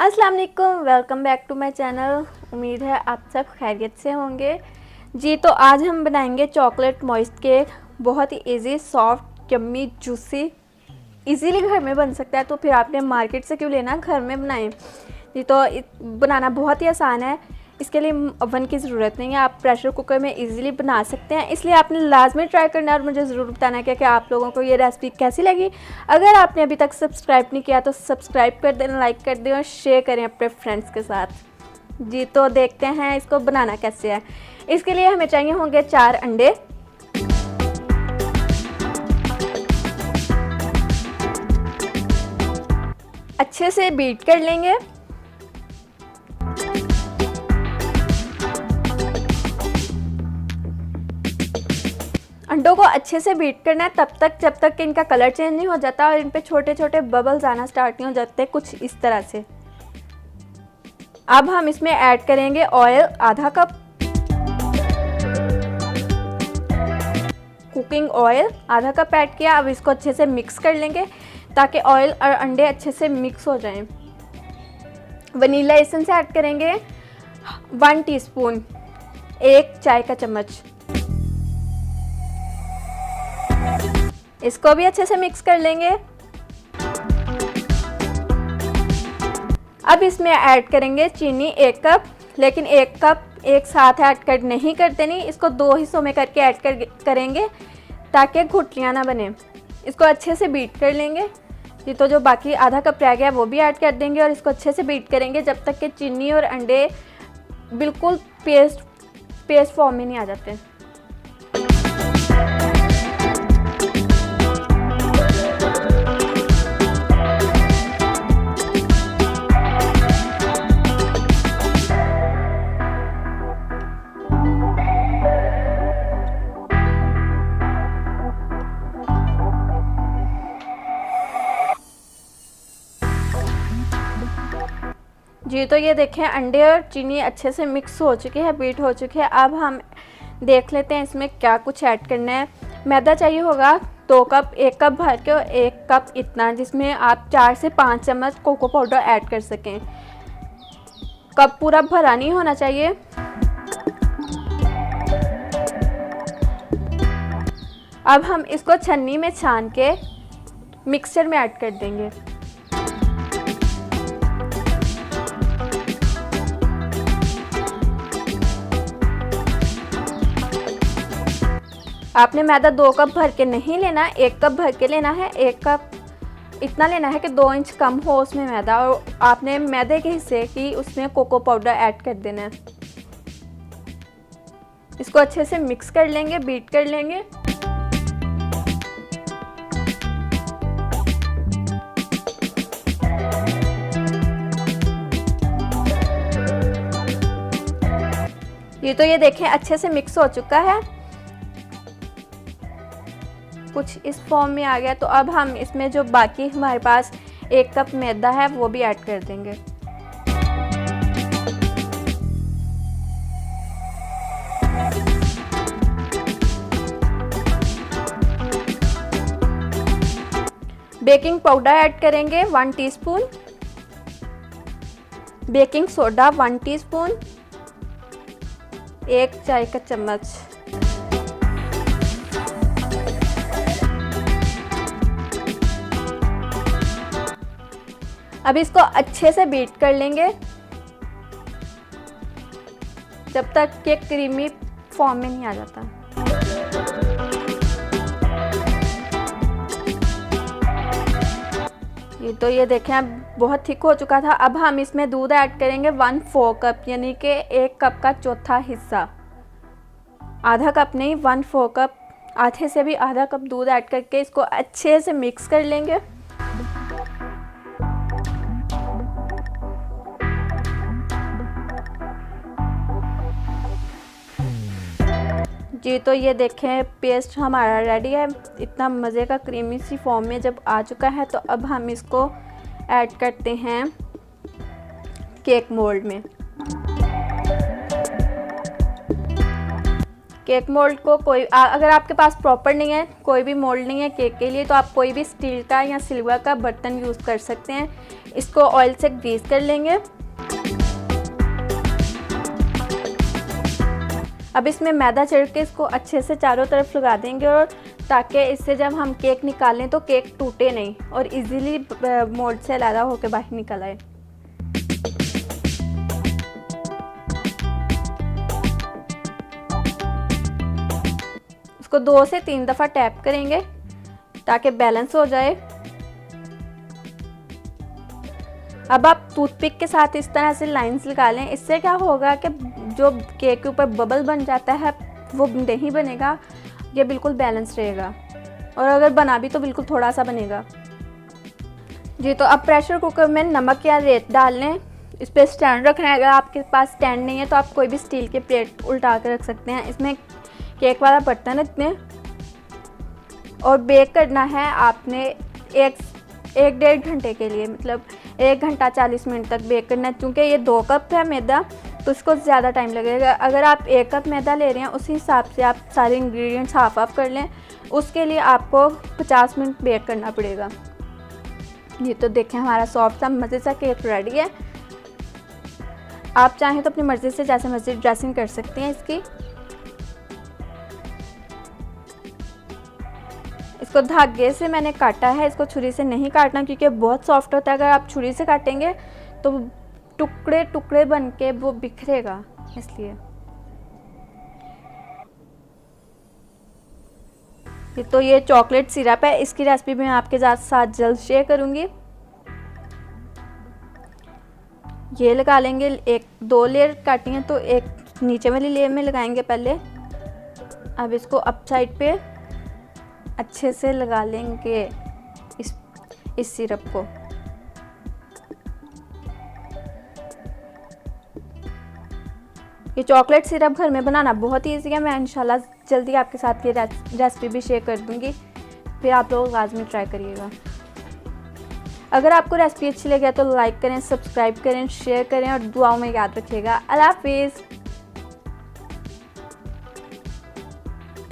अस्सलाम वालेकुम, welcome back to my channel. उम्मीद है आप सब खैरियत से होंगे जी। तो आज हम बनाएंगे चॉकलेट मॉइस्ट केक। बहुत ही easy, soft, yummy, juicy, easily घर में बन सकता है। तो फिर आपने मार्केट से क्यों लेना, घर में बनाएं जी। तो बनाना बहुत ही आसान है। इसके लिए ओवन की ज़रूरत नहीं है, आप प्रेशर कुकर में इजीली बना सकते हैं। इसलिए आपने लाजमी ट्राई करना है और मुझे ज़रूर बताना है कि आप लोगों को ये रेसिपी कैसी लगी। अगर आपने अभी तक सब्सक्राइब नहीं किया तो सब्सक्राइब कर दें, लाइक कर दें और शेयर करें अपने फ्रेंड्स के साथ जी। तो देखते हैं इसको बनाना कैसे है। इसके लिए हमें चाहिए होंगे 4 अंडे, अच्छे से बीट कर लेंगे। अंडों को अच्छे से बीट करना है तब तक जब तक कि इनका कलर चेंज नहीं हो जाता और इन पे छोटे छोटे बबल्स आना स्टार्ट नहीं हो जाते, कुछ इस तरह से। अब हम इसमें ऐड करेंगे ऑयल आधा कप, कुकिंग ऑयल आधा कप ऐड किया। अब इसको अच्छे से मिक्स कर लेंगे ताकि ऑयल और अंडे अच्छे से मिक्स हो जाएं। वनीला एसेंस ऐड करेंगे 1 टीस्पून, 1 चाय का चम्मच। इसको भी अच्छे से मिक्स कर लेंगे। अब इसमें ऐड करेंगे चीनी 1 कप, लेकिन 1 कप एक साथ ऐड कर नहीं करते, नहीं, इसको 2 हिस्सों में करके ऐड करेंगे ताकि गुठलियाँ ना बने। इसको अच्छे से बीट कर लेंगे जी। तो जो बाकी आधा कप रह गया वो भी ऐड कर देंगे और इसको अच्छे से बीट करेंगे जब तक कि चीनी और अंडे बिल्कुल पेस्ट फॉर्म में नहीं आ जाते। जी तो ये देखें अंडे और चीनी अच्छे से मिक्स हो चुके हैं, बीट हो चुके हैं। अब हम देख लेते हैं इसमें क्या कुछ ऐड करना है। मैदा चाहिए होगा 2 कप, 1 कप भर के और 1 कप इतना, जिसमें आप 4 से 5 चम्मच कोको पाउडर ऐड कर सकें। कप पूरा भरा नहीं होना चाहिए। अब हम इसको छन्नी में छान के मिक्सचर में ऐड कर देंगे। आपने मैदा 2 कप भर के नहीं लेना, 1 कप भर के लेना है। 1 कप इतना लेना है कि 2 इंच कम हो उसमें मैदा, और आपने मैदे के हिस्से की उसमें कोको पाउडर ऐड कर देना है। इसको अच्छे से मिक्स कर लेंगे, बीट कर लेंगे। तो ये देखें अच्छे से मिक्स हो चुका है, कुछ इस फॉर्म में आ गया। तो अब हम इसमें जो बाकी हमारे पास 1 कप मैदा है वो भी ऐड कर देंगे। बेकिंग पाउडर ऐड करेंगे 1 टीस्पून, बेकिंग सोडा 1 टीस्पून, 1 चाय का चम्मच। अब इसको अच्छे से बीट कर लेंगे जब तक कि क्रीमी फॉर्म में नहीं आ जाता। तो ये देखें अब बहुत थिक हो चुका था। अब हम इसमें दूध ऐड करेंगे 1/4 कप, यानी कि 1 कप का चौथा हिस्सा। आधा कप नहीं, 1/4 कप, आधे से भी आधा कप दूध ऐड करके इसको अच्छे से मिक्स कर लेंगे। जी तो ये देखें पेस्ट हमारा रेडी है। इतना मज़े का क्रीमी सी फॉर्म में जब आ चुका है तो अब हम इसको ऐड करते हैं केक मोल्ड में। केक मोल्ड को अगर आपके पास प्रॉपर नहीं है, कोई भी मोल्ड नहीं है केक के लिए, तो आप कोई भी स्टील का या सिल्वर का बर्तन यूज़ कर सकते हैं। इसको ऑयल से ग्रीस कर लेंगे। अब इसमें मैदा छिड़क के इसको अच्छे से चारों तरफ लगा देंगे, और ताकि इससे जब हम केक निकालें तो केक टूटे नहीं और इजीली मोल्ड से अलग होकर बाहर निकल आए। इसको 2 से 3 दफ़ा टैप करेंगे ताकि बैलेंस हो जाए। अब आप टूथपिक के साथ इस तरह से लाइंस लगा लें। इससे क्या होगा कि जो केक के ऊपर बबल बन जाता है वो नहीं बनेगा, ये बिल्कुल बैलेंस रहेगा, और अगर बना भी तो बिल्कुल थोड़ा सा बनेगा जी। तो अब प्रेशर कुकर में नमक या रेत डाल लें। इस पर स्टैंड रखना है। अगर आपके पास स्टैंड नहीं है तो आप कोई भी स्टील के प्लेट उल्टा कर रख सकते हैं। इसमें केक वाला बर्तन है इतने, और बेक करना है आपने 1-1.5 घंटे के लिए, मतलब 1 घंटा 40 मिनट तक बेक करना है। क्योंकि ये 2 कप है मैदा तो इसको ज़्यादा टाइम लगेगा। अगर आप 1 कप मैदा ले रहे हैं उसी हिसाब से आप सारे इंग्रेडिएंट्स हाफ कर लें। उसके लिए आपको 50 मिनट बेक करना पड़ेगा। ये तो देखें हमारा सॉफ्ट सा मज़े सा केक रेडी है। आप चाहें तो अपनी मर्ज़ी से जैसे मर्ज़ी ड्रेसिंग कर सकते हैं इसकी। इसको धागे से मैंने काटा है, इसको छुरी से नहीं काटना क्योंकि बहुत सॉफ्ट होता है। अगर आप छुरी से काटेंगे तो टुकड़े टुकड़े बन के वो बिखरेगा, इसलिए। तो ये चॉकलेट सिरप है, इसकी रेसिपी भी मैं आपके साथ जल्द शेयर करूंगी। ये लगा लेंगे, 1-2 लेयर काटी हैं तो एक नीचे वाली लेयर में लगाएंगे पहले। अब इसको अप साइड पे अच्छे से लगा लेंगे इस सिरप को। ये चॉकलेट सिरप घर में बनाना बहुत ही ईजी है। मैं इंशाल्लाह जल्दी आपके साथ ये रेसिपी भी शेयर कर दूंगी, फिर आप लोग लाजमी ट्राई करिएगा। अगर आपको रेसिपी अच्छी लगे तो लाइक करें, सब्सक्राइब करें, शेयर करें और दुआओं में याद रखिएगा। अल्लाह हाफिज़।